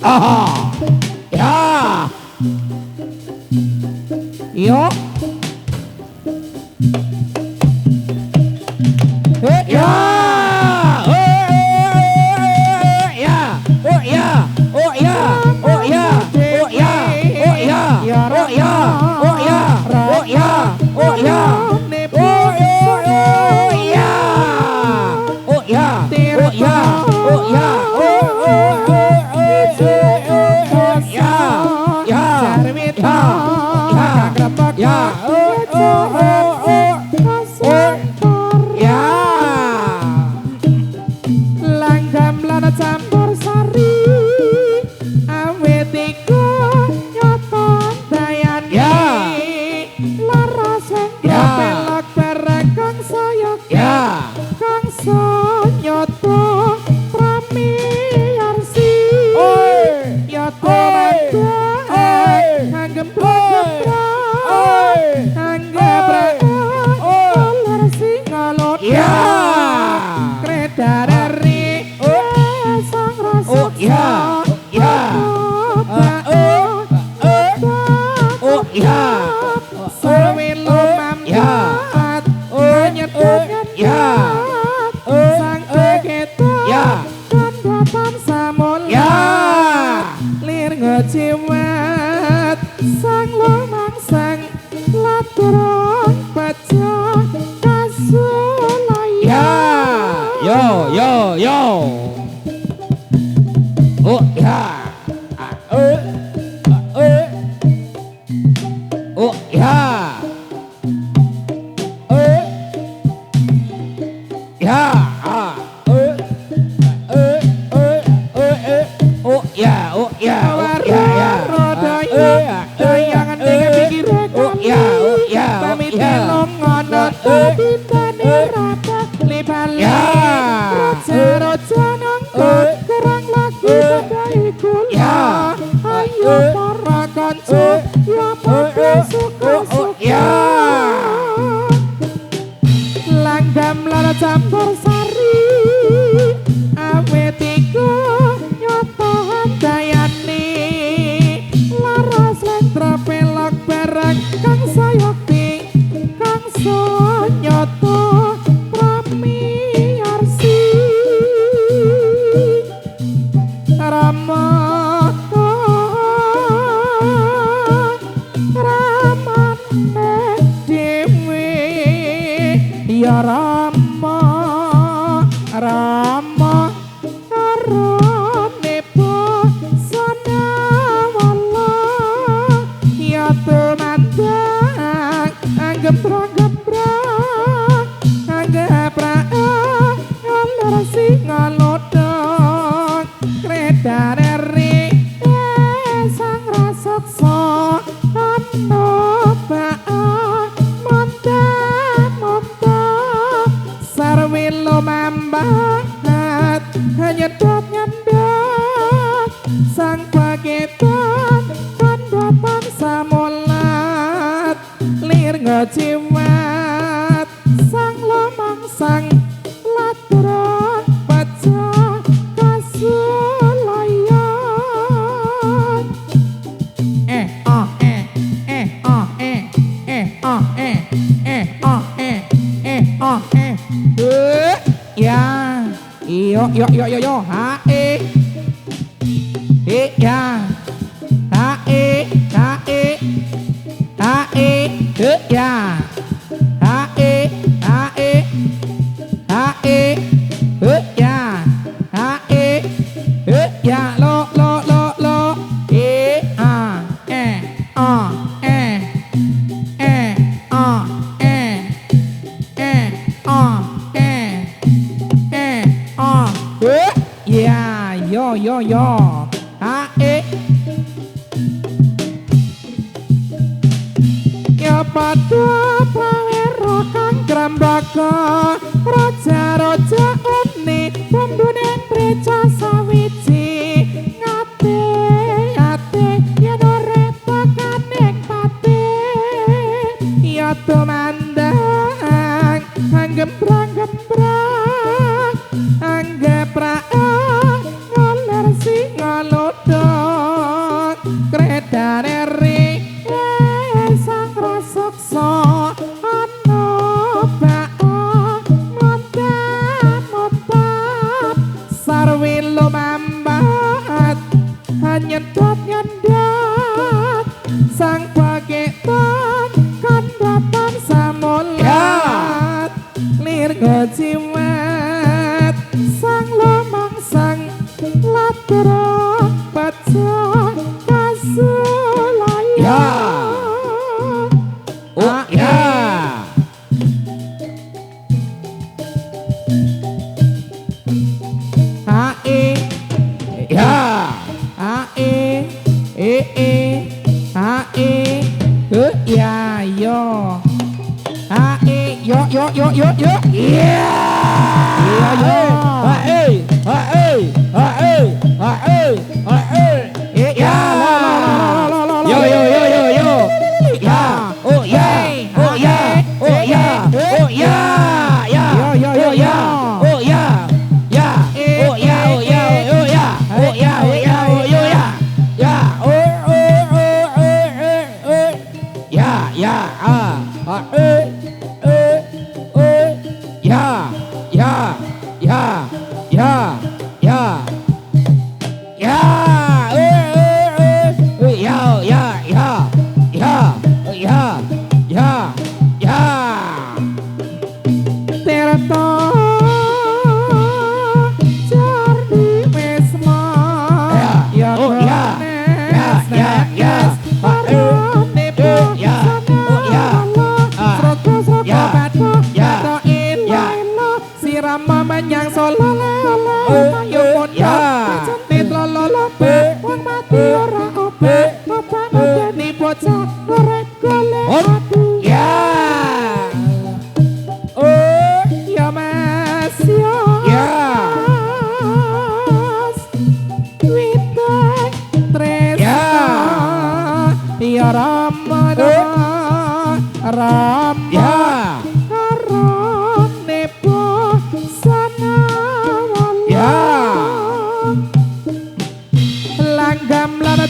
Aha. Ya. Yo. Ya. Anggap ra ngoler sing ngalodo lumambat nyedot nyendat sang paketan kandhatan samolat lirga jimat sang lomang sang latro baca kasulaya ya yo iya yang solo ayo mondok cantik lolo pe wong mati ora ope apa ngene bocah gorek golek ya ya mas ya witeng tres ya Rama ya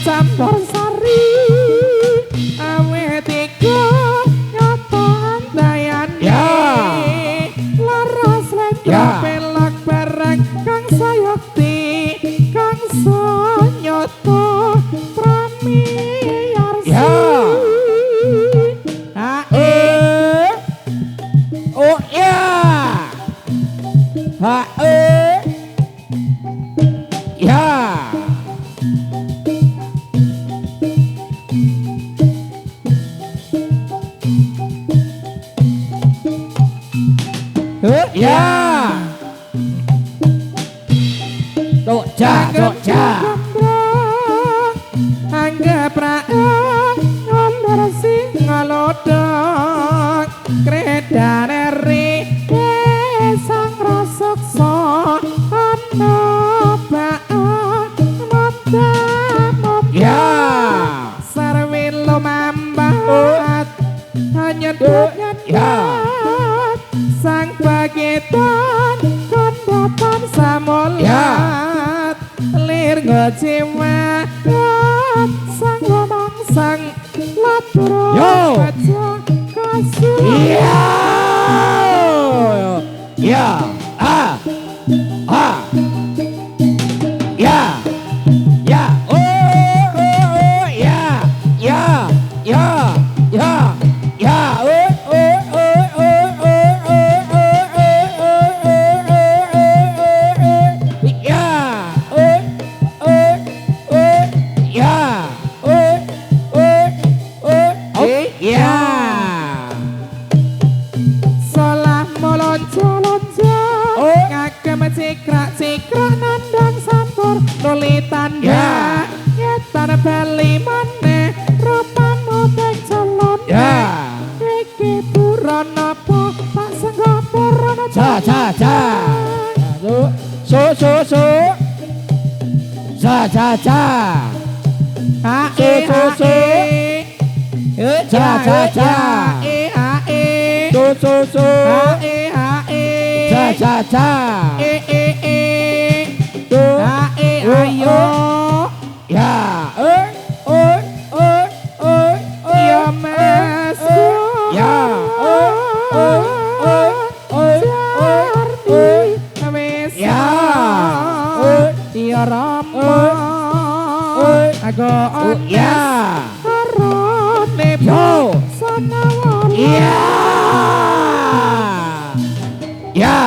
campur sari awet iku nyata antayane laras lengkap pelak barang kang sayakti kang sanyoto pramiyarsi oh ya ya Doja angga praeng ngondor sing ngalodok kredane ri sang raseksa ana baak mata ya sarwi lumambat nyedot nyendat sang paketan kandhatan samolat lir ngecimat sang ngomong sang latro baca kasih ya cikrak nandang sampur nuli tanda nyetan bali maneh rupamu tek calon iki buron apa tak senggo buron ja ayo ya ya mas ya iya Rama aku Ya. karone Yo. sanawala Ya. Ya.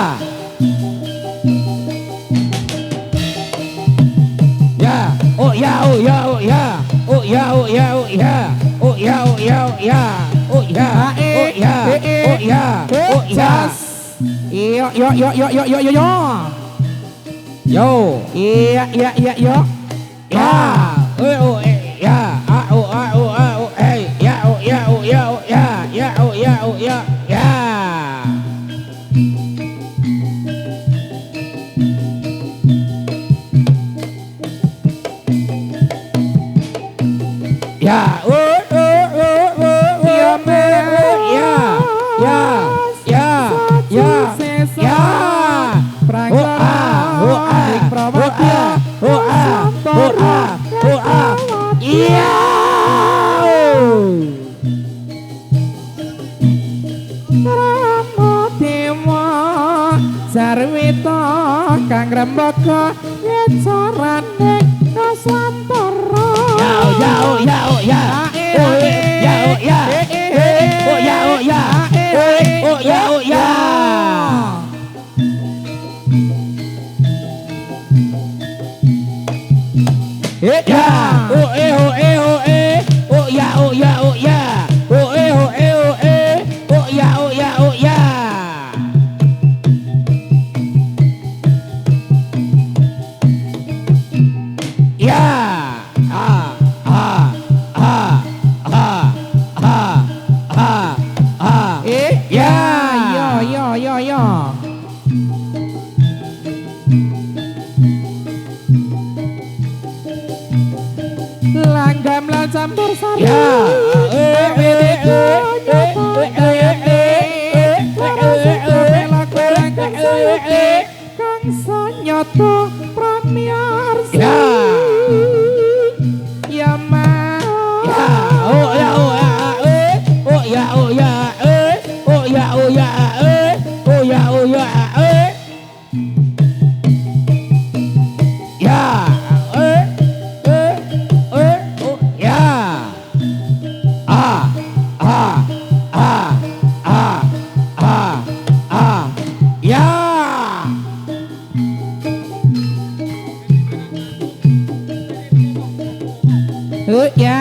Ya. Oh ya, oh ya, oh ya. Oh ya, oh ya, oh ya. Oh ya, oh ya, oh ya. Oh ya. Oh ya. Oh ya. Oh ya. Yo yo yo yo yo yo yo yo Yo. iya iya iya yo Ya. Oh ya. Oh hey. Ya, oh ya, oh ya, oh ya. Ya, oh ya, oh ya. Ya. Ya, Ya, ya, ya, ya, ya, ya, ya. Iya. Sarwita kang rembaka ngecorane kaswantara Ya, ya, ya, ya. Oh ya, oh ya. Oh ya, oh ya. Oh ya, oh ya. Ya, oh oh oh ya, oh ya, oh ya. Oh oh ya, oh ya, oh ya. Ya, ah, ah, ah, ah, ah, ah, ah. Ya, yo yo yo yo langgam lan campur sari ya. kang sanyoto pramiarsi Ya. ya ma Ya, oh ya, oh ya, oh ya, oh ya, oh ya, oh ya, oh ya, oh ya, ya, oh ya, ah, ah, ah, ah, ah, ah, ya. ya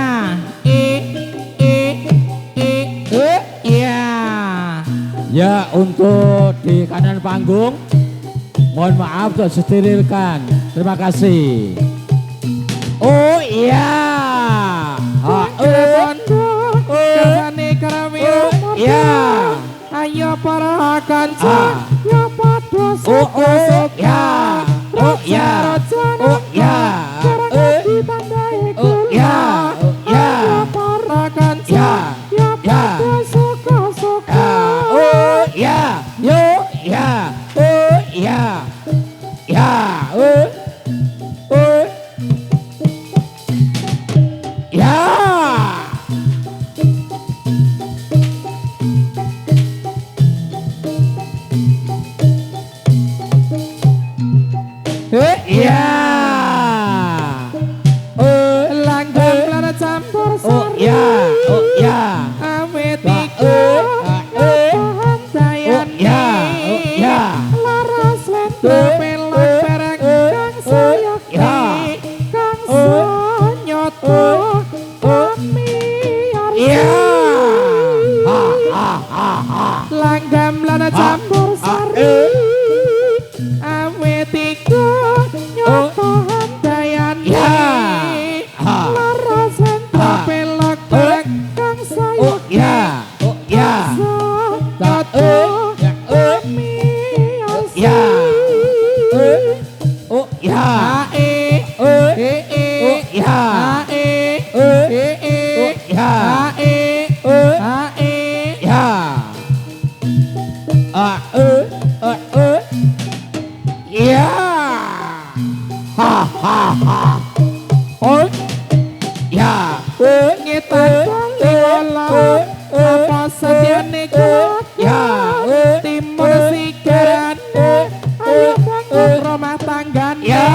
ya Ya, untuk di kanan panggung mohon maaf sudah disterilkan. Terima kasih. Oh iya. Kesane kerami Ya. ayo para kanca ya padha Oh ya. Oh ya. Oh ya. ditandai Oh ya. Oh ya. ayo para kanca Ya. ya Ya. padha suka-suka Oh ya. Yo ya. Oh ya. Ya. Ya. Ya. langgam lan campur Oh sari ya. Oh ya. awet Ba- iku bahan Oh ya. Oh ya. laras lento pelak perang kang sayakti Ya. kang sanyoto kami Ya. Ha ha ha ha. langgam lana campur sari awet iku nyoto handayan Ya. Ha. laras lento Ha. pelak perang kang Oh sayakti ya. Oh ya. sanyoto kami Ya. Oh ya. Oh ya. Ya. Ya. Ha ha ha. Oh. Ya. Ngetan liwala apa sediane Ya. timur sigarane ayo bangun rumah tanggane Ya.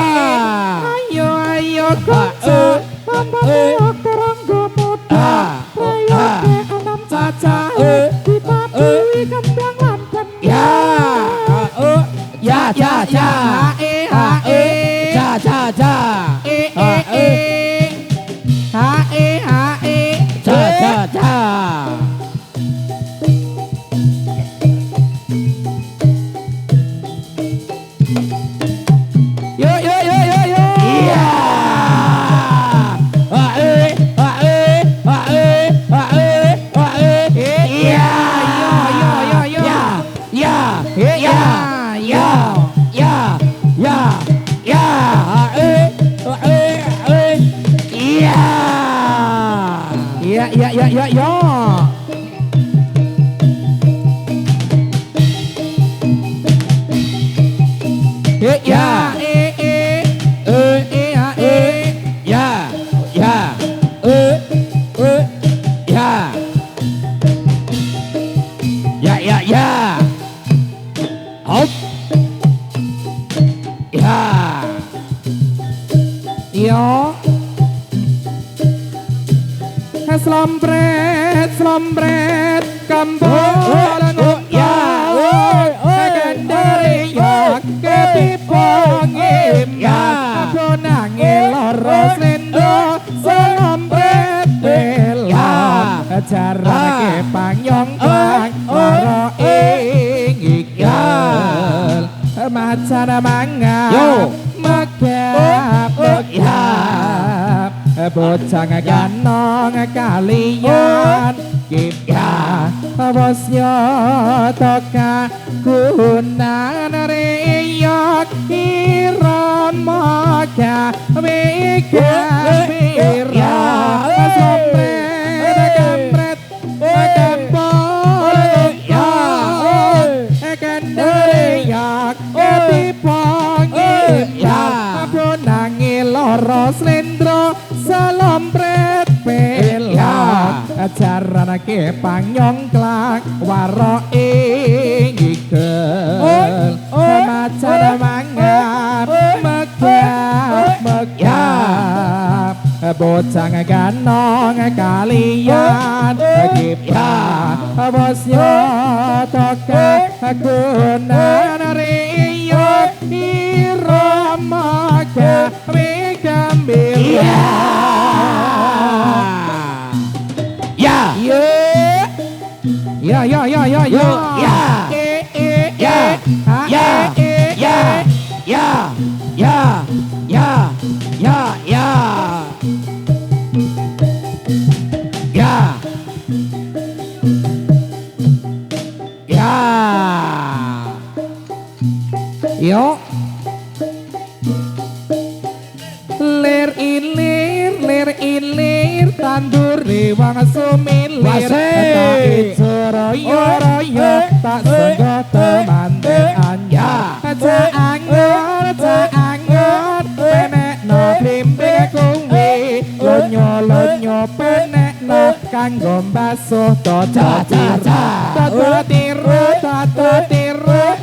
pamuk teranggo muda rayoke enam cacahe dipatuhi kembang lan Ya. Ya ja ja. Ja ja ja. Ja ja ja. Yo yo yo yo yo. Iya. Iya. Ya. Ya. Ya. Ya. Ya. Ya. Ya. Iya. Iya iya iya iya yo. Ya Ya. Ya. Ya. Ya. Ya ya ya. Hop. Ya. Yo. Slompret kambolan Ya. kendari yak ketipong Ya. aku nangil loro slendo slompret bela jarake pangyong bang loro ing ikel macan mangan Yo. megap megap bocah ganong kalian kita bosnya toka kunan reyok iramaga mega mira sompret kampret kampol ya kenderiak ketipong ya bonangi loro slendro salompret pelak jaranake pangyong klak waro ing ikel macan mangap megap megap bocah ganong kalian kita bosnya toka kunan riyok iramaga megambil Ya. Ya. Ya ya ya ya ya Ya. Ya. Ya. Ya. Ya. Ya. Ya. Ya. Ya. Ya. Ya. yo ler ilir tandur rewang sumilir Wasih. tak ijo royo royo tak senggo temanten anya caangot penek no bimbe kuwi lonyo penek no kanggo mbasuh toto tiru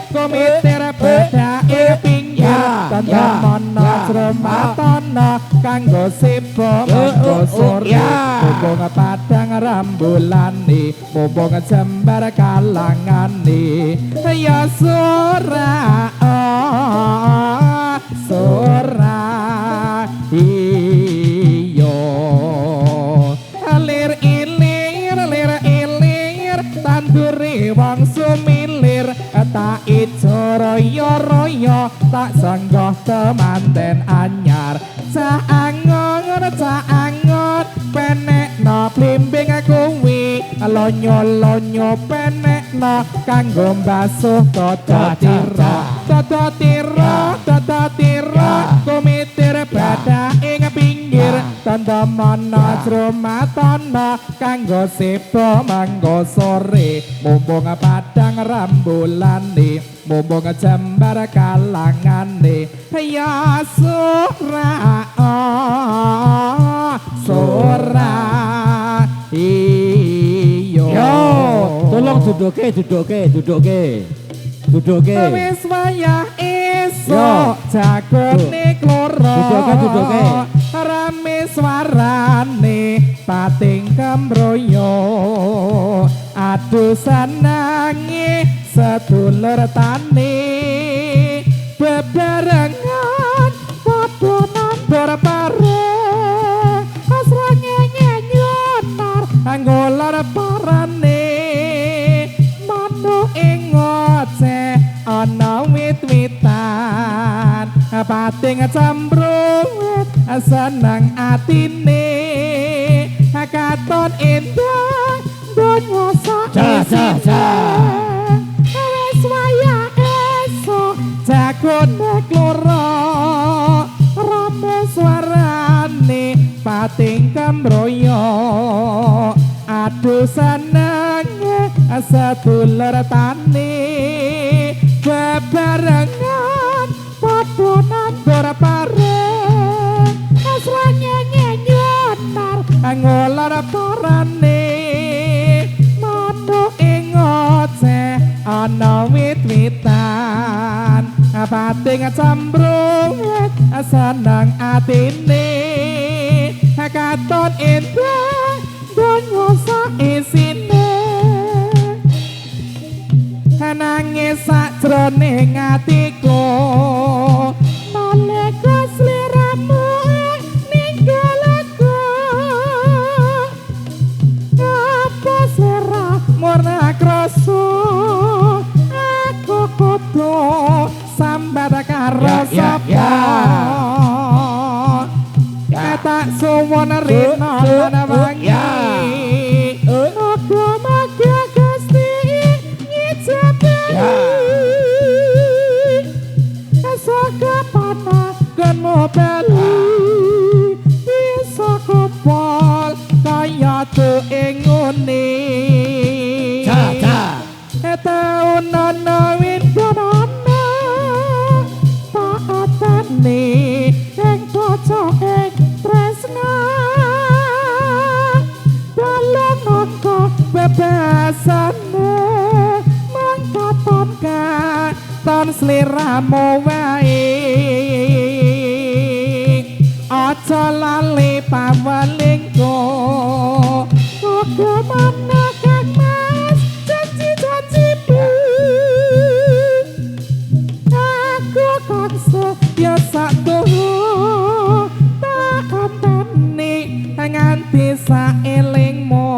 komiter beda pinggir tanda mono srematono kanggo sipo manggo sore mumpung padang rambulane mumpung jembar kalangane ya sora iyo lir ilir tanduri wong sumilir tak ijo royo tak sanggoh temanten anyar caangot penek no blimbing kuwi lonyo penek no kanggo mbasuh toto tiro kumitir bada ing pinggir tanda mana jromatono kanggo sipo manggo sore mumpung padang rambulane mumpung jembar kalangane ya sora iyo Tolong duduke. wis wayah esuk jagone kloro Duduke. rame swara pating kambroyo aduh sanange sedulur tani bebarengan padha nandor bareng asrange nyenyonar anggolar parane manuk ing ngoceh ana wit-witan pating cambrung seneng atine katon endah donya sak wis waya esuk jagone kloro rame suarane pating kambroyo aduh senenge sedulur tani bebarengan padha nandor bareng asrane nyenyonar ngolar parane manuk ing ngoceh ana wit-witan pating cambrung seneng atine katon endah donya sak isine nangis sajroning atiku nalika sliramu ninggal aku apa slira murna krasa aku kudu sambat karo sapa tak suwon rina lan wangi muga-muga Gusti Saka panangkenmu bali bisa kupol kaya tu inguni taun ana windono paatane ing pojoke tresna dalam noko bebasane mangkaton katon sliramu wae aja lali pawalingku kudu manakang mas janji-janjimu aku kan setia satu tak anteni nganti saelingmu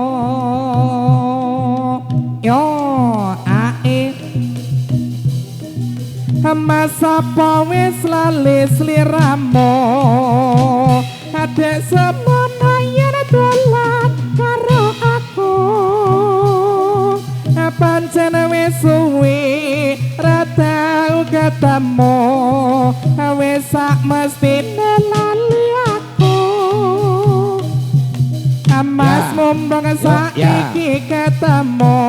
yo ae masa wis lali sliramu adek semono yen dolan karo aku pancen wis suwi ra tau ketemu wis sak mestine lali aku mas mumpung saiki ketemu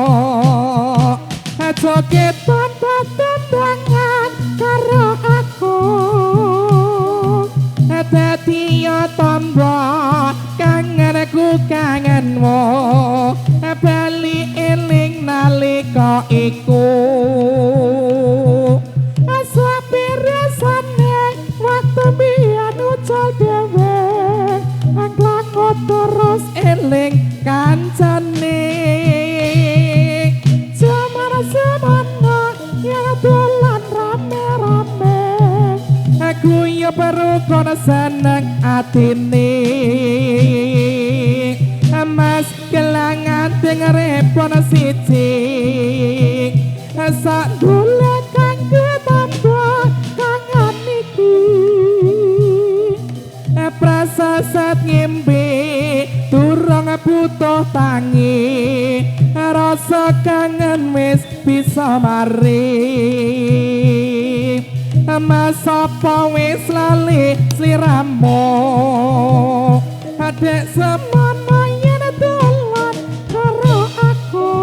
joget tanda-tandangan karo aku dadi ya tombo kangenku kangenmu bali eling nalika iku asape rasane waktu biyen ucal dhewe anglango terus eling kancane semana yang dolan rame-rame aku ya baru kono seneng atine mas kelangan denger pon siji sak dule kanggo tambah kangen iki prasasat ngimpi durung butuh tangi rasa kangen wis bisa mari masa wis lali sliramu adek semono yen dolan karo aku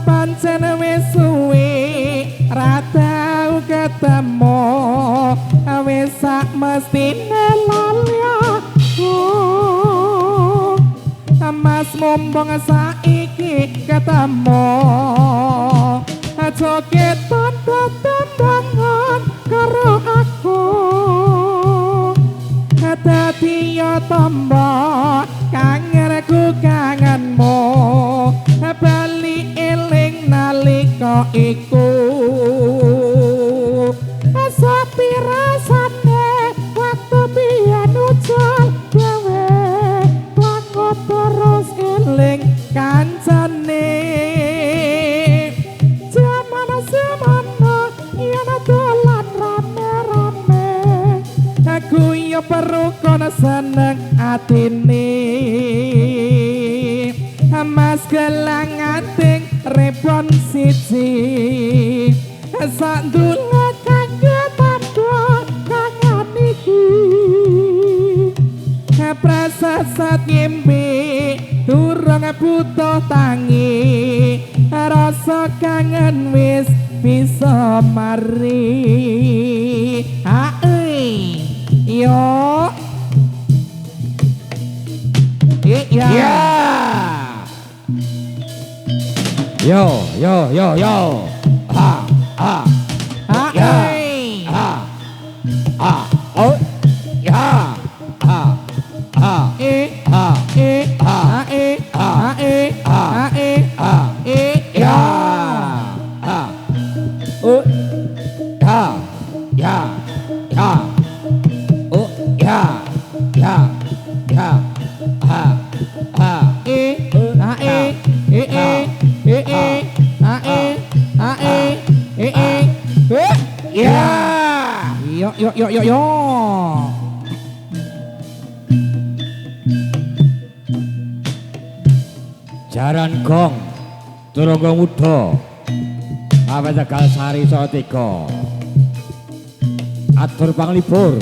pancen wis suwi ra tau ketemu wis sak mestine lali aku mas mumpung saiki ketemu joget tanda-tandangan karo aku dadi ya tambah iku sapi rasane waktu biyen ucul gawe lakon terus eling kancane zaman-zaman yen dolan rame-rame aku ya perlu kono seneng atine Mas gelang ating repon siji sak ndula kanggo tandha kangen iki prasasat ngimpi durung butuh tangi rasa kangen wis bisa mari yo Ya. Yo, yo, yo, yo. Ha, ha. Ya. Ha. Ha. Oh. Ya. Ha. Ha. Ha. Ha. Ha. Ha. Ya. Ha. Oh. Ya. Ya. Ya. Oh. Ya. Ya. Ya. Ha. Ha. Ya. Yo. Jaran gong Turangga Muda Awet Tegal Sari Salatiga atur panglipur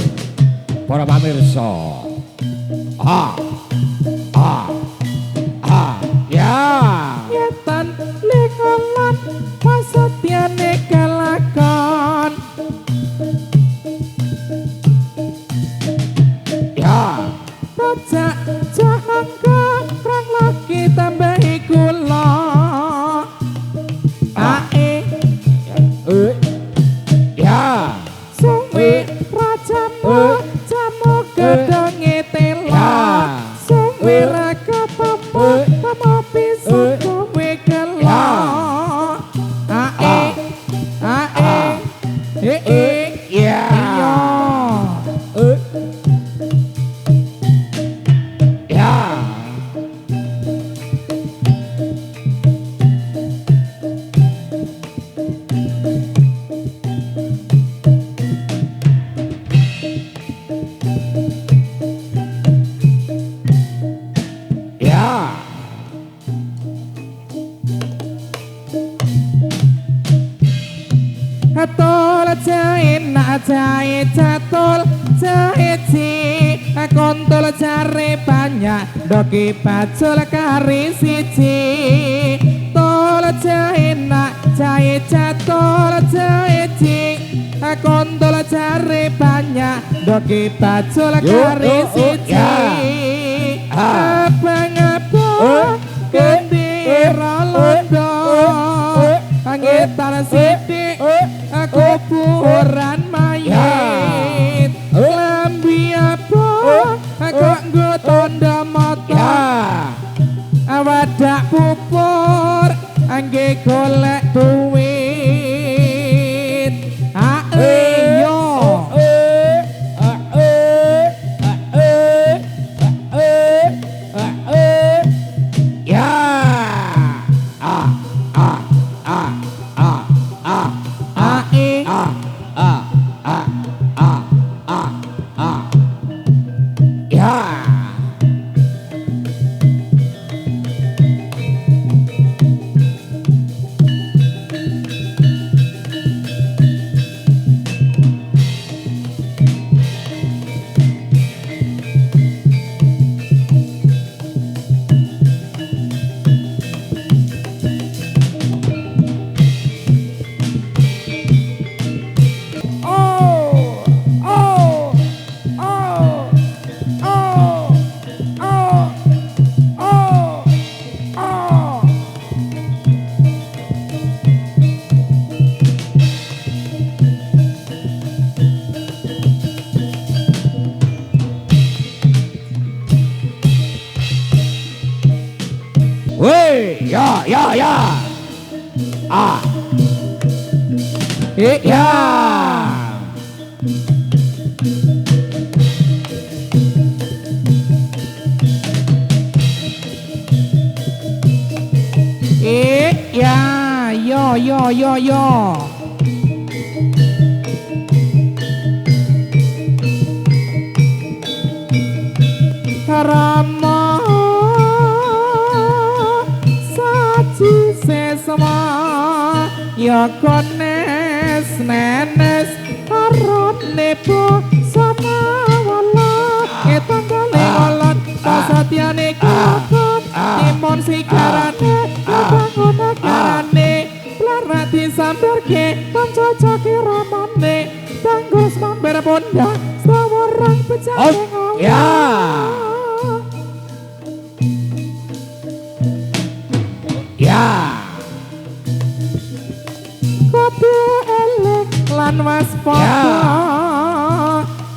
para pamirsa ya Yetan lekalan pasetyane kelakon ya Rojak janangka prang lagi tambahi kula ya suwi rajamu jamu gedonge tela suwi raga papa bisa kowe kela ya ya ya Atol jahit nak jahit catul jahit si kontol jari banyak doki pacul kari siji tol jahit nak jahit catul jahit si kontol jari banyak doki pacul kari siji abang-abang gendera londo Pangetan sidik kuburan mayit lambi apa kok nggo tanda mata wadak pupur angge golek duit yo ya. ya. Ya, yo. Rama saji sesama ya kones nenes arone po sama wala etang kali olot kasatyane kakot timon sikarane bangun karane larati samberke pancocake ramane tanggus mamber pondang sawarang pecah ya. Ya. Kopi elek lan waspada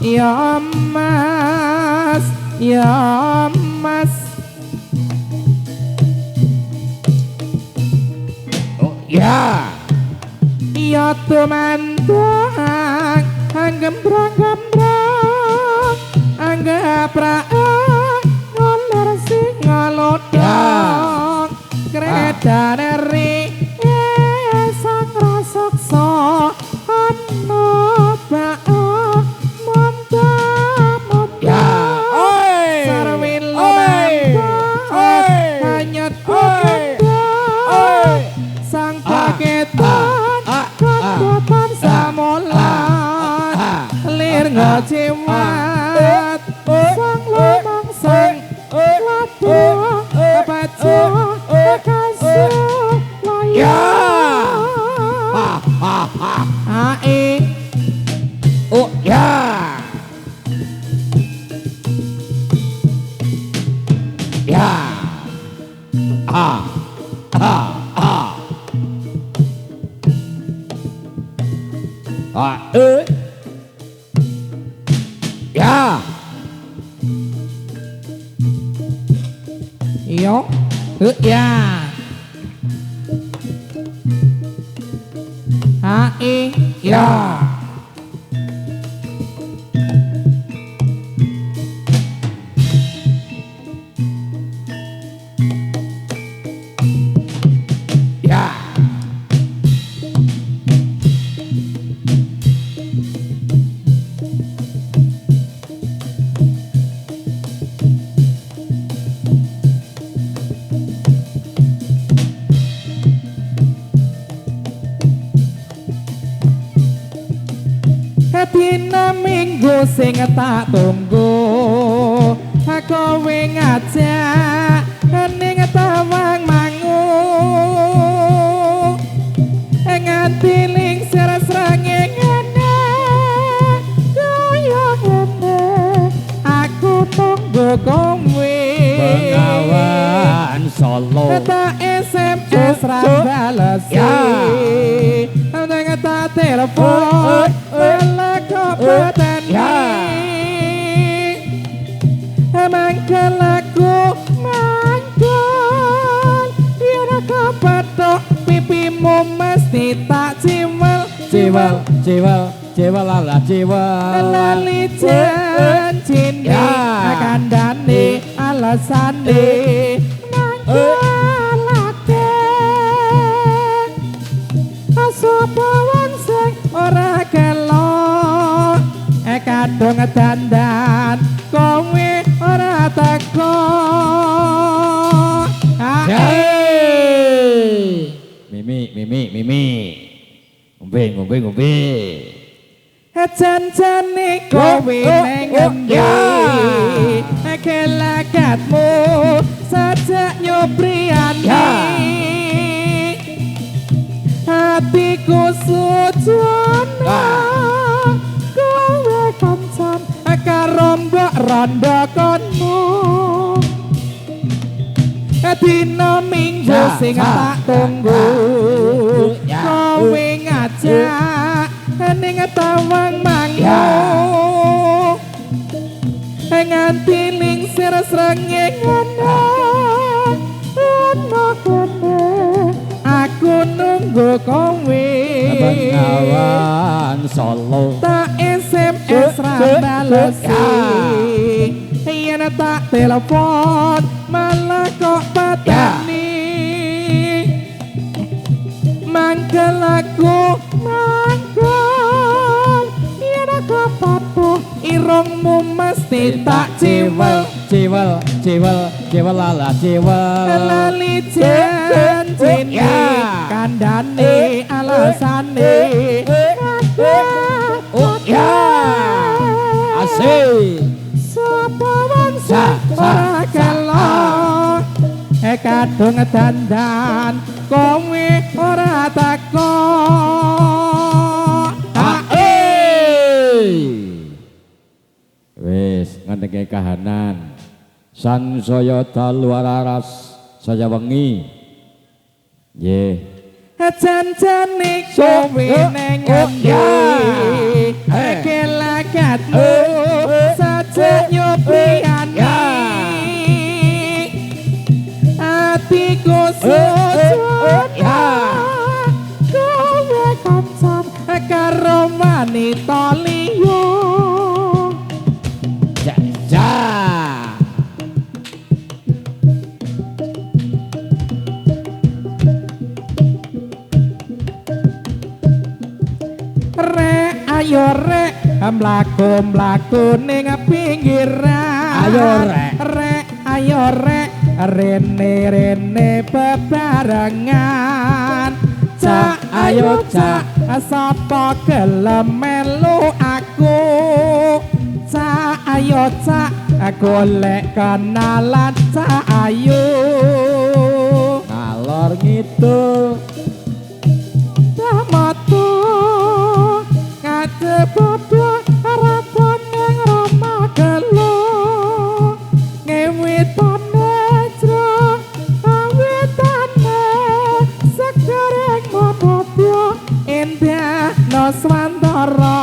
ya mas Ya. ya tumandang gembrang anggapra ngoler sing ngalodong kredane sang raseksa ana bae monta sarwil hanyut sang paketan kekuatan samolan lir ngocewat sang lemang sang labuh baca kasih layar ae Oh ya. Ya. Ya. yo ya ae Ya. Ya. dina minggu sing tak tunggu kowe ngajak ning tawang mangu nganti ling srengenge ngene kaya ngene aku tunggu kowe Bengawan Solo tak SMS ra bales nang tak telepon mangkel aku mangkel biar kepetok pipimu mesti tak Cewel ala cewel lali janjine kandhane alasane mangkelake sapa wong sing ora kelok kadung dandan kowe ora teko Mimi ngombe janjane kowe ning ngendi kelakatmu sajak nyobriani hatiku sujana kowe kancan karo mbok rondo konmu dina minggu sing tak tunggu kowe ngajak ning tawang mangu nganti ling srengenge ngono ana kene aku aku nunggu kowe Bengawan Solo tak SMS ra balesi yen tak telepon malah kok pateni mangkel aku mangkel yen aku patuh irungmu mesti tak ciwel Cewel lala cewel lali janjine kandhane alasane Oh ya asik sapa wangsa ora kelok kadung dandan kowe ora takok wis ngendenge kahanan sansaya dalu araras saya wengi nggih janjane kowe ning ngendi kelakatmu saja nyobiani atiku sujud kowe kancam karo wanita liya ayo rek mlaku ning pinggiran ayo rek rene bebarengan cak ayo cak sapa gelem melu aku cak ayo cak golek kenalan cak ayo ngalor ngidul metu padha harapan ning Rama Gelo ngewitane jro awitane sekareng modotyo indah no swantara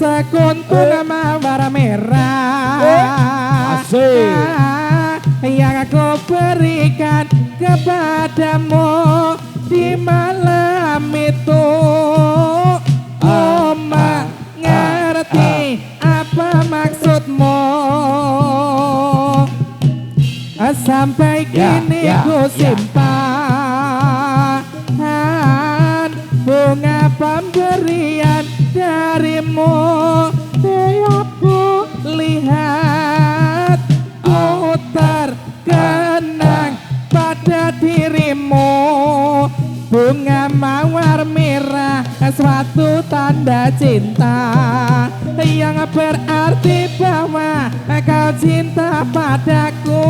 sekuntum mawar merah yang aku berikan kepadamu di malam itu mengerti apa maksudmu sampai kini ku simpan bunga pemberian darimu tiap ku lihat ku terkenang pada dirimu bunga mawar merah suatu tanda cinta yang berarti bahwa kau cinta padaku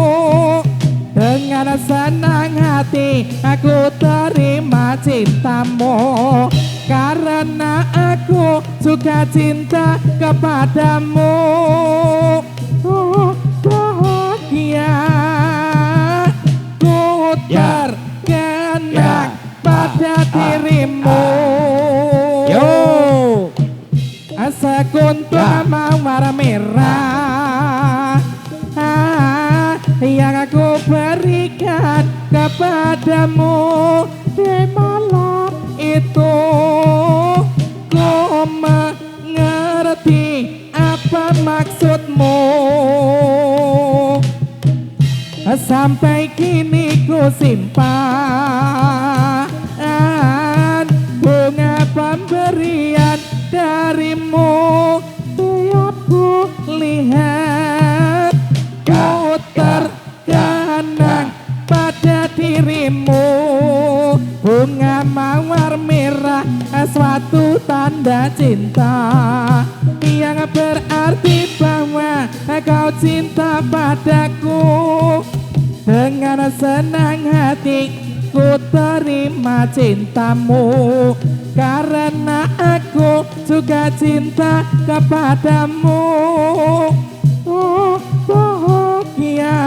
dengan senang hati aku terima cintamu karena aku juga cinta kepadamu bahagia ku terkenang pada dirimu sekuntum mawar merah yang aku berikan kepadamu di malam itu ku mengerti apa maksudmu sampai kini ku simpan bunga pemberian darimu tiap ku lihat ku terkenang pada dirimu bunga mawar merah suatu tanda cinta yang berarti bahwa kau cinta padaku dengan senang hati ku terima cintamu karena aku juga cinta kepadamu bahagia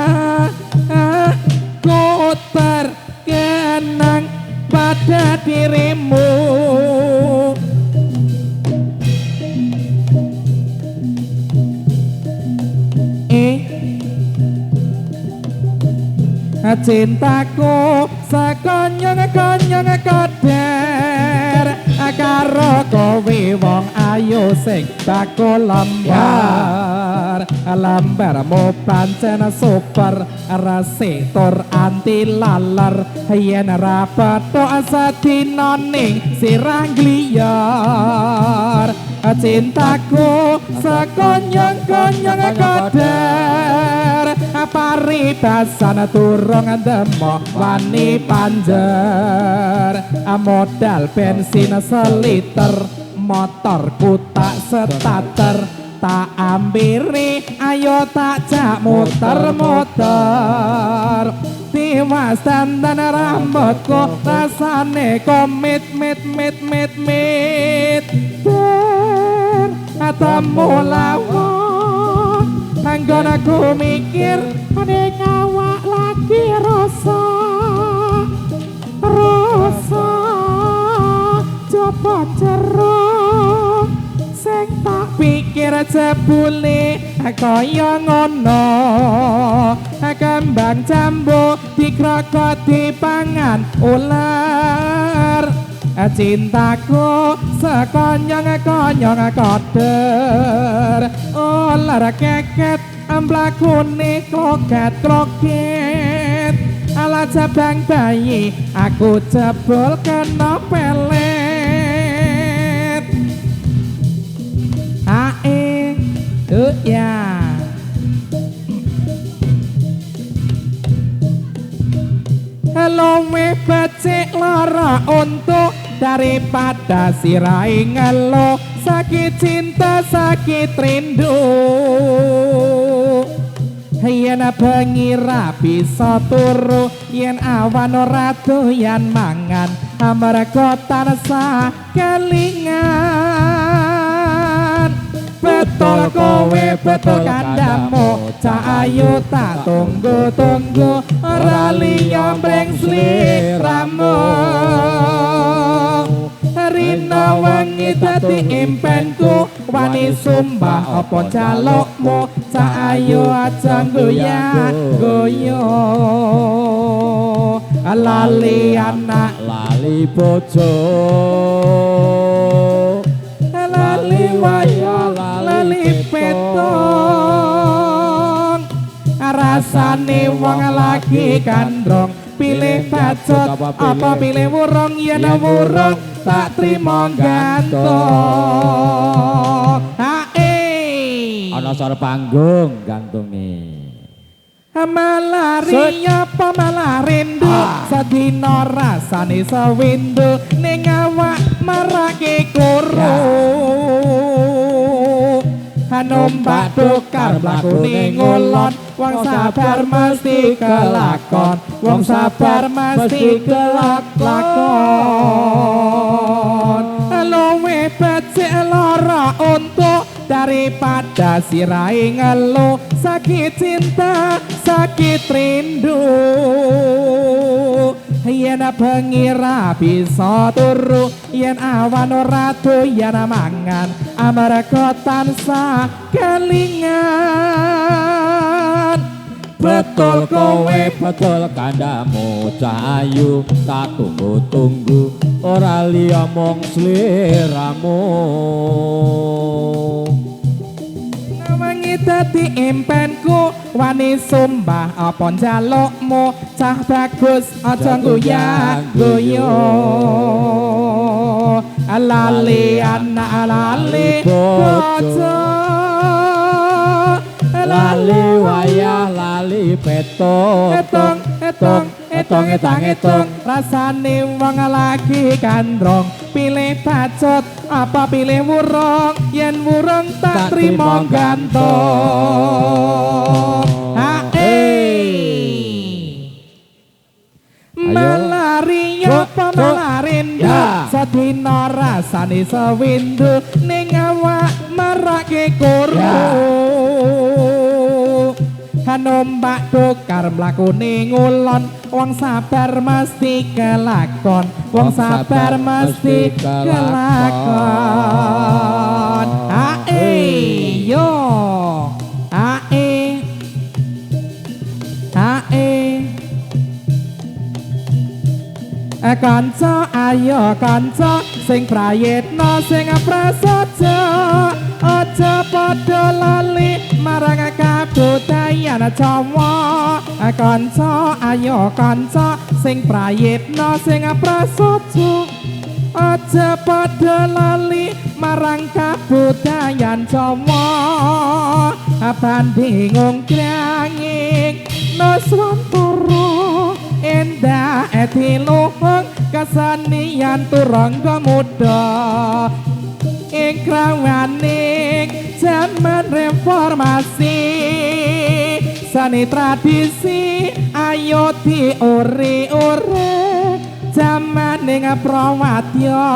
ku terkenang pada dirimu cintaku sekonyong-konyong koder karo kowe wong ayu sing bako lembar lembarmu pancen super resik tur anti laler yen ra petok sedina ning sirah gliyar cintaku sekonyong-konyong koder paribasan turung demo wani panjer modal bensin seliter motorku tak setater tak ambiri ayo tak jak muter-muter tiwas dandan rambutku rasane komit temu lawon anggon aku mikir ane ngawak lagi rasa coba jeruk sing tak pikir jebule kaya ngono kembang jambu dikrokot dipangan ular cintaku sekonyong-konyong koder ular keket amblakune kroket ala jabang bayi aku jebol kena pelet ae ya luwih becik lara untuk daripada sirai ngeluh sakit cinta sakit rindu yen bengi ra bisa turu yen awan ora doyan mangan amarga tansah kelingan betul kowe betul kandamu cah ayu tak tunggu ora liya breng sliramu rina wangi dadi impenku wani sumbah apa jalukmu cah ayu aja goyah lali anak lali bojo lali wayah lali petong rasane wong lagi kandrong pilih bacot apa pilih wurung yen wurung tak trimo gantung ana sor panggung gantunge malari apa malarindu sedina rasane sewindu ning awak marake kuru numpak dokar mlakune ngulon wong sabar mesti kelakon wong sabar mesti kelakon luwih becik lara untuk daripada sirai ngeluh sakit cinta sakit rindu yen bengi ra bisa turu yen awan ora doyan mangan amarga tansah kelingan betul kowe betul kandamu cah ayu tak tunggu ora liya mung sliramu wangi dadi impenku wani sumbah apa njalukmu cah bagus aja goyah lali anak lali bojo lali wayah lali petong etong rasane wong lagi kandrong pilih bacot apa pilih wurung yen wurung tak trimo gantung malari apa malarindu sedina rasane sewindu ning awak marake kuru numpak dokar mlakune ngulon wong sabar mesti kelakon wong sabar mesti kelakon yo kanca ayo kanca sing prayitna sing prasaja aja padha lali marang kabudayan Jawa kanca ayo kanca sing prayitna sing prasaja aja padha lali marang kabudayan Jawa bandingung kranging nuswantara endah etiluhung kasanian turangga muda ing krawaning jaman reformasi seni tradisi ayo diore-ore jamaning prawadya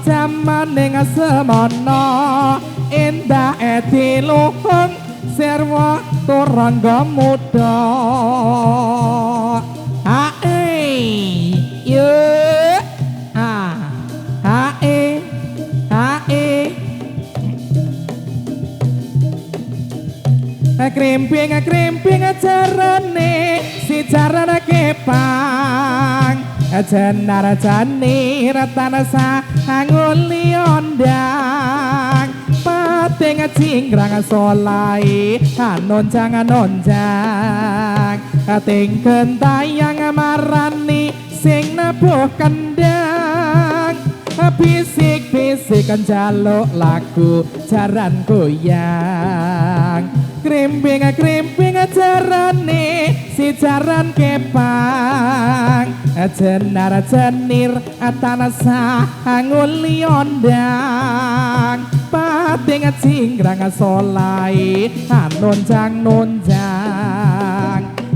jamaning semana endah etiluhung serwa turangga muda yo krimping jarane si jarane kepang jenar jani ratanasa nguli ondang pating cingkrang solai anonjang ting gentayang marani sing nabuh kendang bisik-bisik njaluk lagu jaran goyang krimping jarane si jaran kepang jenar jenir tanasa nguli ondang pating cingkrang solai anonjang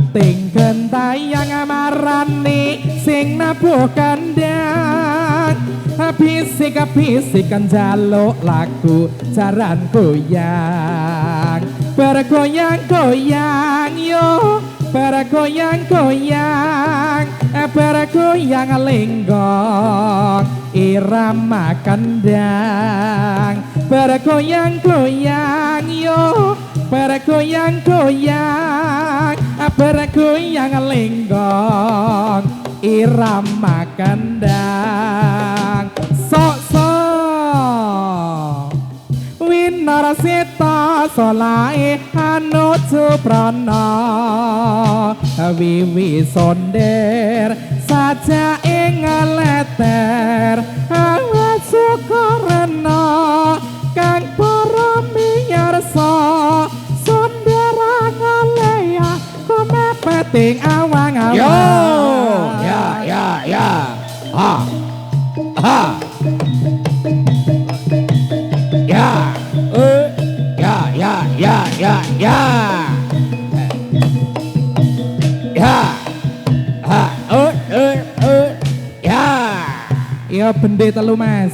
ting gentayang marani sing nabuh kandang bisik-bisik njaluk lagu jaran goyang bergoyang-goyang yo bergoyang-goyang bergoyang linggong irama kendang bergoyang-goyang yo bergoyang-goyang bergoyang linggong irama kendang sok-sok winarasita solae anuju prana wiwi sonder saja ing leter awas sukarena kang para miyarsa sonderang peting awang-awang yo ya ha ya ya bende telu mas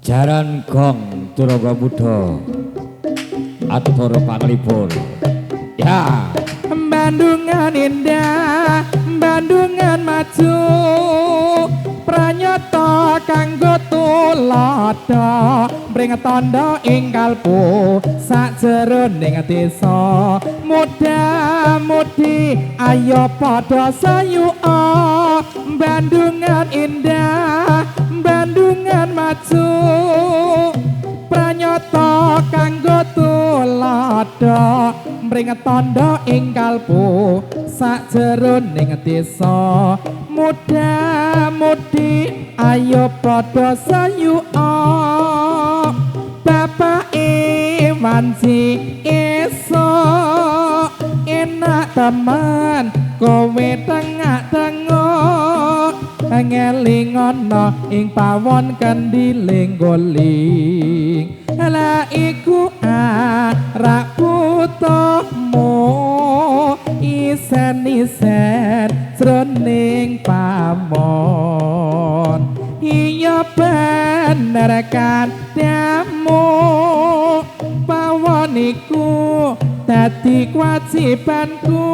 jaran gong turangga muda atur panglipur ya Bandungan indah Bandungan maju pranyata kanggo tulodo bring tandha ing kalbu sakjeroning desa muda-mudi ayo padha sayuka Bandungan indah Bandungan maju pranyata kanggo tulodo bring tandha ing kalbu sakjeroning desa muda-mudi ayo padha sayuka bapake wanci esuk enak teman kowe tengah-tengah ngelingono ing pawon kendiling goling la iku arak putomo isen-isen jroning pamon iya bener kan damu pawon iku dadi kewajibanku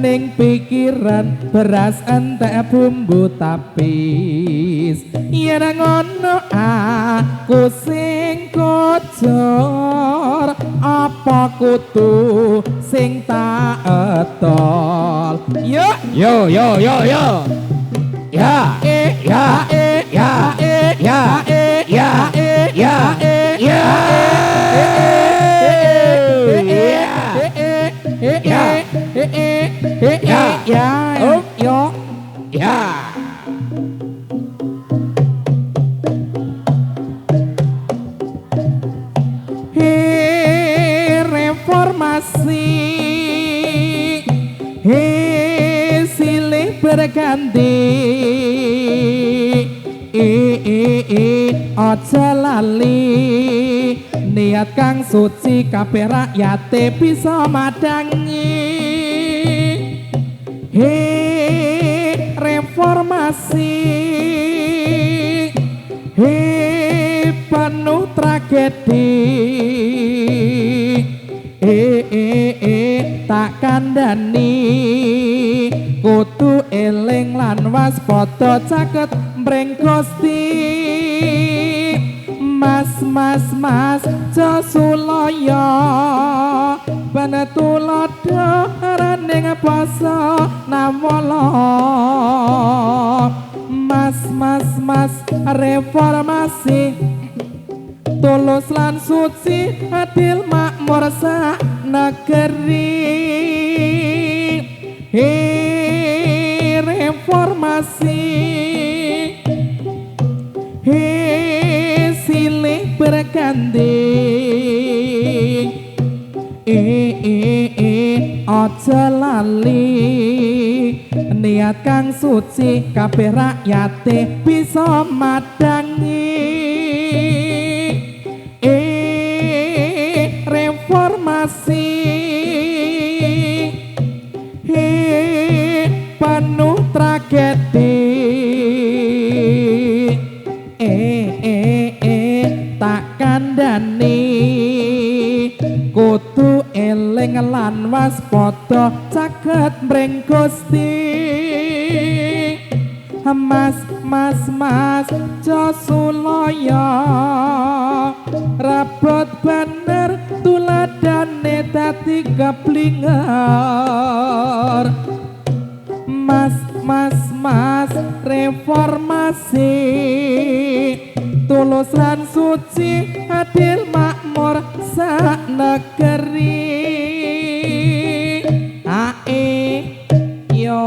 ning pikiran beras entek bumbu tapis yen ngono aku sing kocor apa kudu sing tak etol yo Yo yo yo yo. Ya. Ya. Ya. Ya. Ya. Ya. Ya. yo Ya. Reformasi silih berganti aja lali niat kang suci kabeh rakyate bisa madangi reformasi penuh tragedi tak kandhani kudu eling lan waspada caket mring Gusti mas Josulaya penetulada raning basa namala mas reformasi tulus lan suci adil makmur sak negeri reformasi silih berganti aja lali niat kang suci kabeh rakyate bisa madangi reformasi penuh tragedi tak kandhani kudu eling lan waspada caket mring Gusti mas Josulaya rabot bener tuladane dadi keblinger mas reformasi tulus lan suci adil makmur sak negeri yo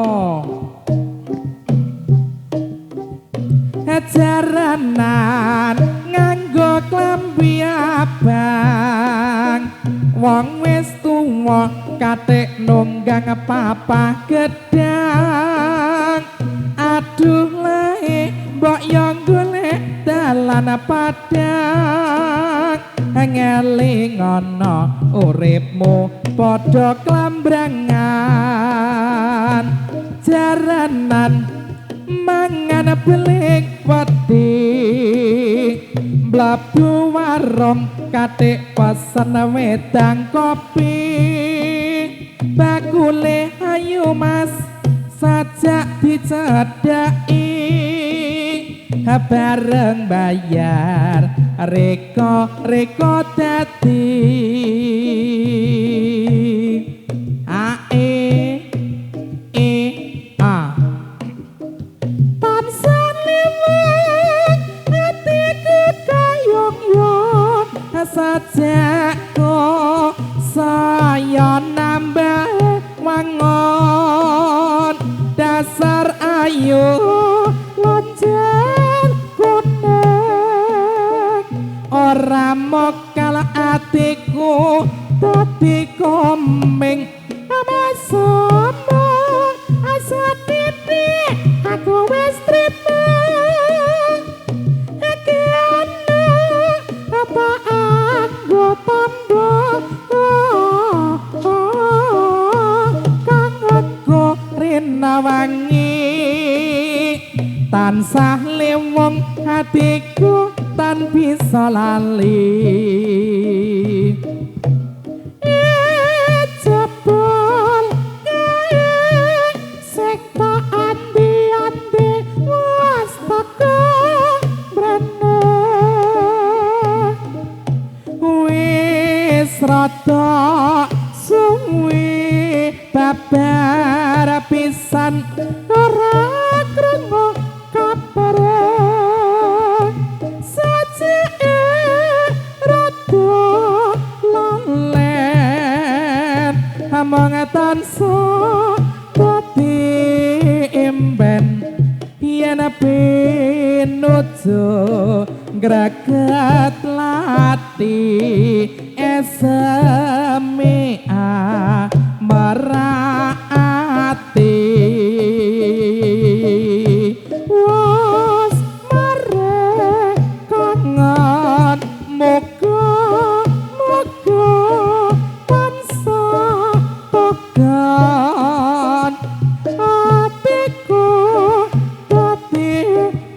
jaranan nganggo klambi abang wong wis tuwa katik nunggang papah gedang aduh lae mbok yo golek dalan padang ngeling ana uripmu padha klambrangan jaranan mangan beling wedi mlabu warung katik pesen wedang kopi bakule ayu mas sajak dicedhaki bareng bayar reko dadi sajakku saya nambah wangon dasar ayu lonjang kuning ora mokal atiku dadi komeng sombong asa titik aku wis trimo wangi tansah lewong hatiku tan bisa lali jebol gawe sekta andi was teko brene wis rada suwi babar pisan ora krungu kabare sajike rada lalen among tansah dadi imben yen pinuju greget lati esmia maraati was mare kangen moga tansah tegan atiku dadi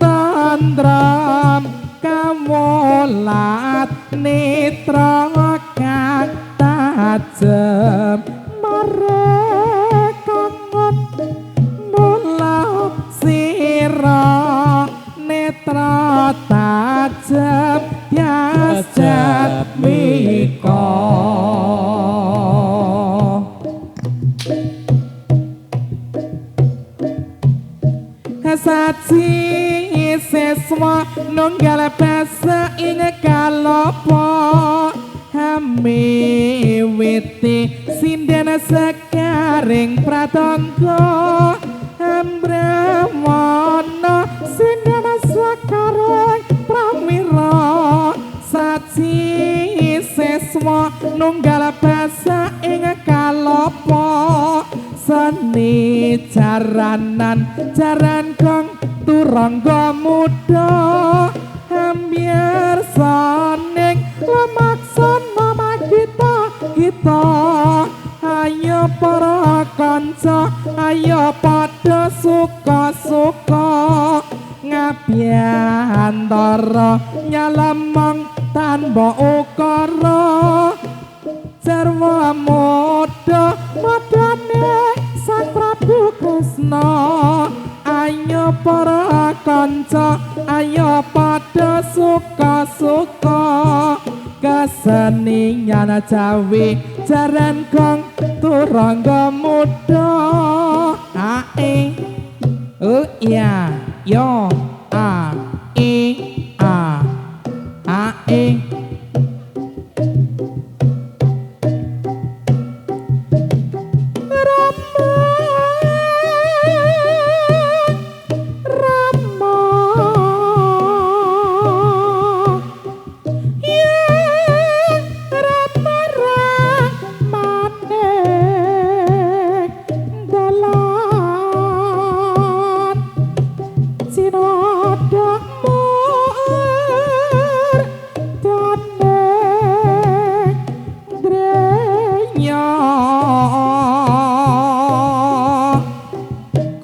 tandram kamulat nitra kang tajem marekangon mulap sira netra tajem tiasat miko saji seswa nunggal basa ing kalopo hamiwiti sinden sekaring pratangga ambrawana sinden sekaring pramira saji seswa nunggal basa ing kalopo seni jaranan jaran kang turangga muda ambyar saning lemaksana kita ayo para kanca ayo padha suka-suka ngabyantara nyalemong tanpa ukara sarwa muda madane Sang Prabu Kresna ayo para kanca ayo padha suka-suka kesenian Jawi jaran kang turangga muda ae ya yo a ae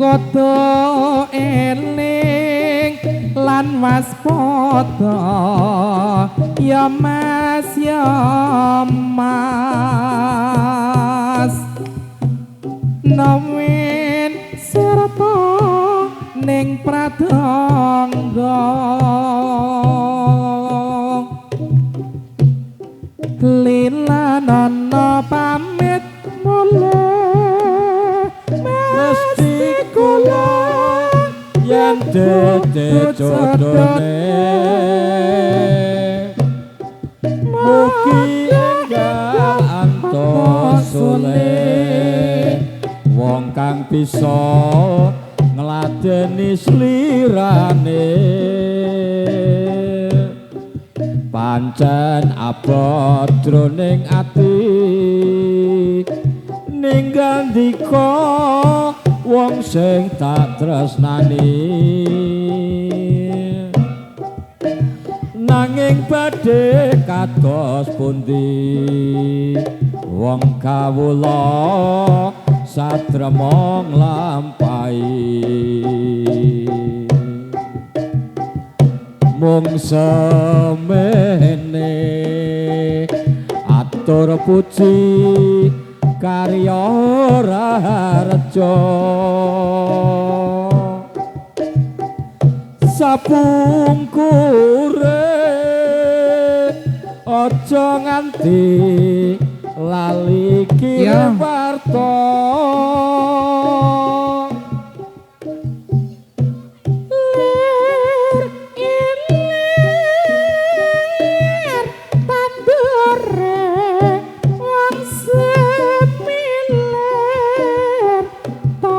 Koto eling lan waspada ya mas nawin serta ning pratangga lilanana pamit mulih mesti kula yen dadi jodone mugi enggak antos soleh wong kang bisa ngladeni slirane pancen abot jroning ati ninggal ndika wong sing tak tresnani nanging badhe kados pundi wong kawula satrema nglampahi mung semene atur puji karya raharja sapungkure aja nganti lali kirim warta lir ilir tandure wong semilir ta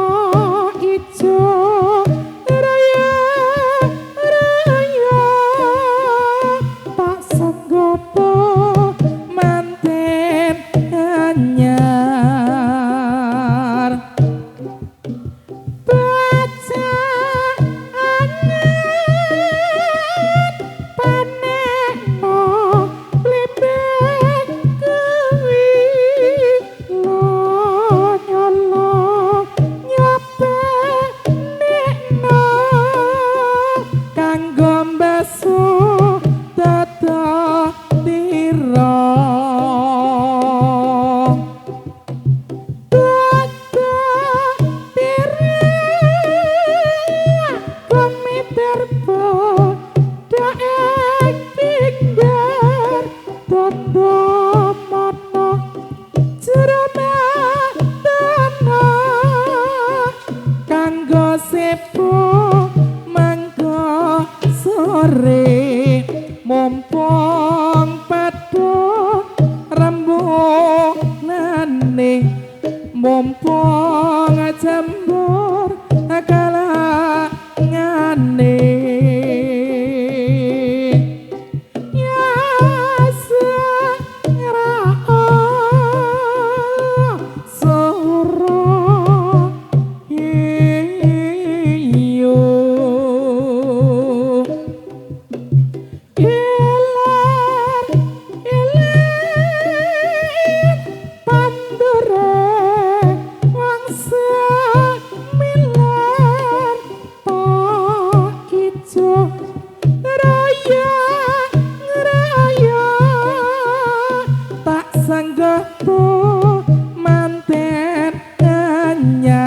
ijo raya raya tak senggopo manten anyar baca anget paneno blimbing kuwi lo nyolo nyoba nekno kanggo mbasu tata tira tata tira komiter daeng pinggir tondo mono jerama tanah kanggo sepo mangko sore mumpung padha rembunane mumpung jembur kalangane ya serao soro iyo iler iler pandure wong semilir ta ijo raya raya tak sanggopo manten anyar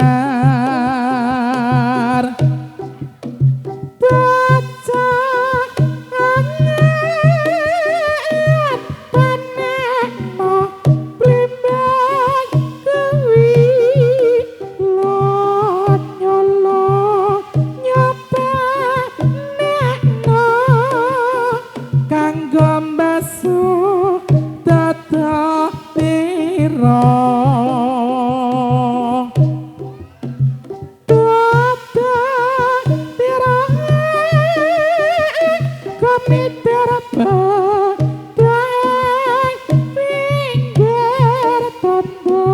baca anget paneno blimbing kuwi lo nyolo nyoba nekno kanggo mbasu tata pira tata pira komiter daeng pinggir tondo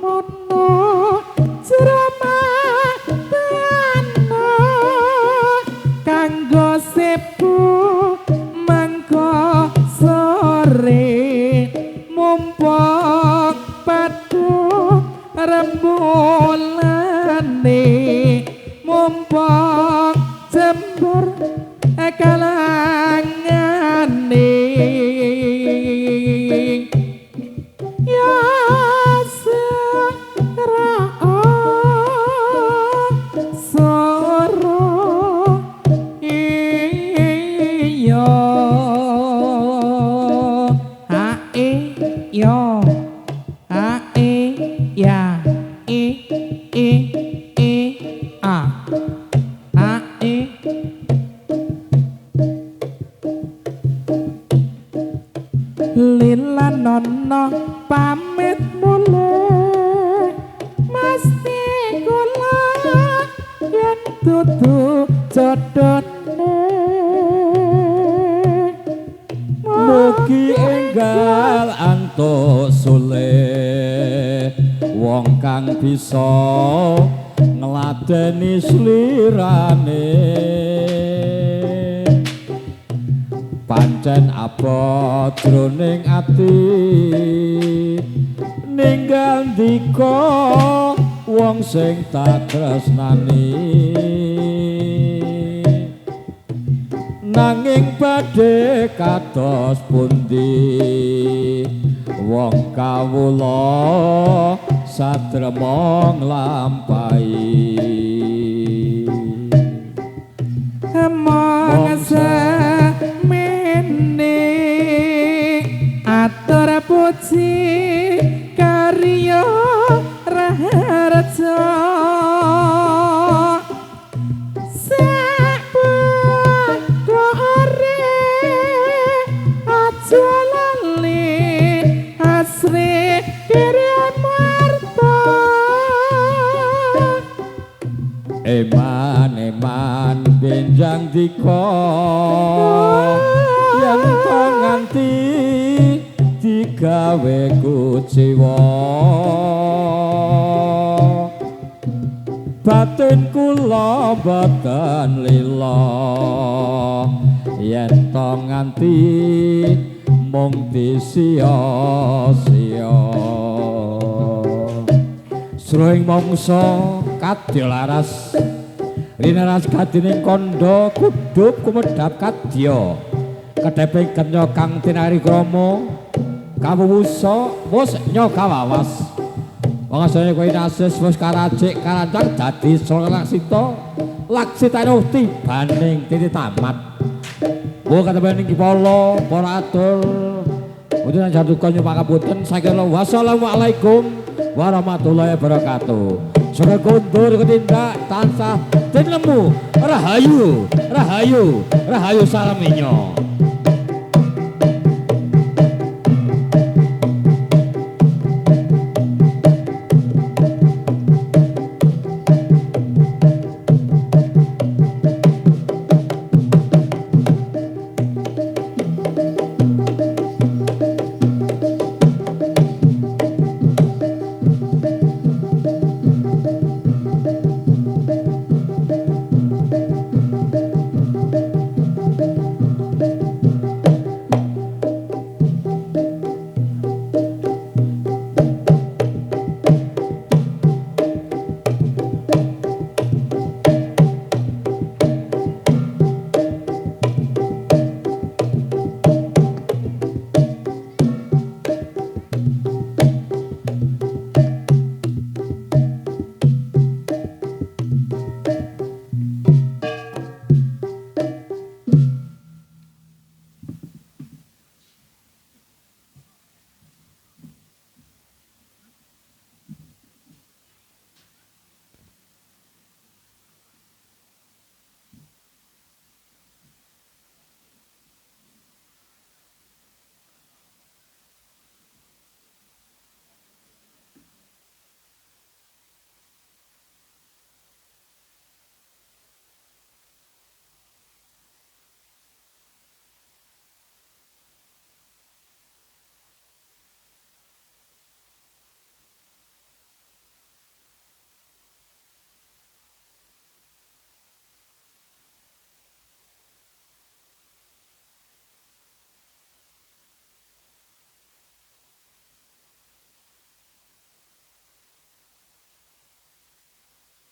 mono jerama tanah kanggo sepu mangko sore mumpung padha rembulane mumpung jember kalangane ya serao soro iyo hae yo hae ya e a hae lila nono pamit mulai mesti kula yen dudu jodone mugi enggal antuk sule wong kang bisa ngladeni slirane pancen abot jroning ati ninggal ndika wong sing tak tresnani nanging badhe kados pundi wong kawula sadrema nglampahi mongse mene aja lali asri kirian marta eman benjang diko yen to nganti digawe kuciwa batin kula boten lila yen to nganti mung disia-sia sruing mangsa kadya laras rinaras kadining kandha kudup kumedhap kadya kedheping kenya kang tinari krama kawuwusa wis nyokawawas wangasane kowe nasis wis karajik karancang dadi solaksita laksitane tibaning titik tamat wo katebaning kipala para atur utusan jatuhkan nyupangapunten saking wassalamualaikum warahmatullahi wabarakatuh saka kondur ketindak tansah tinemu rahayu rahayu rahayu salaminyo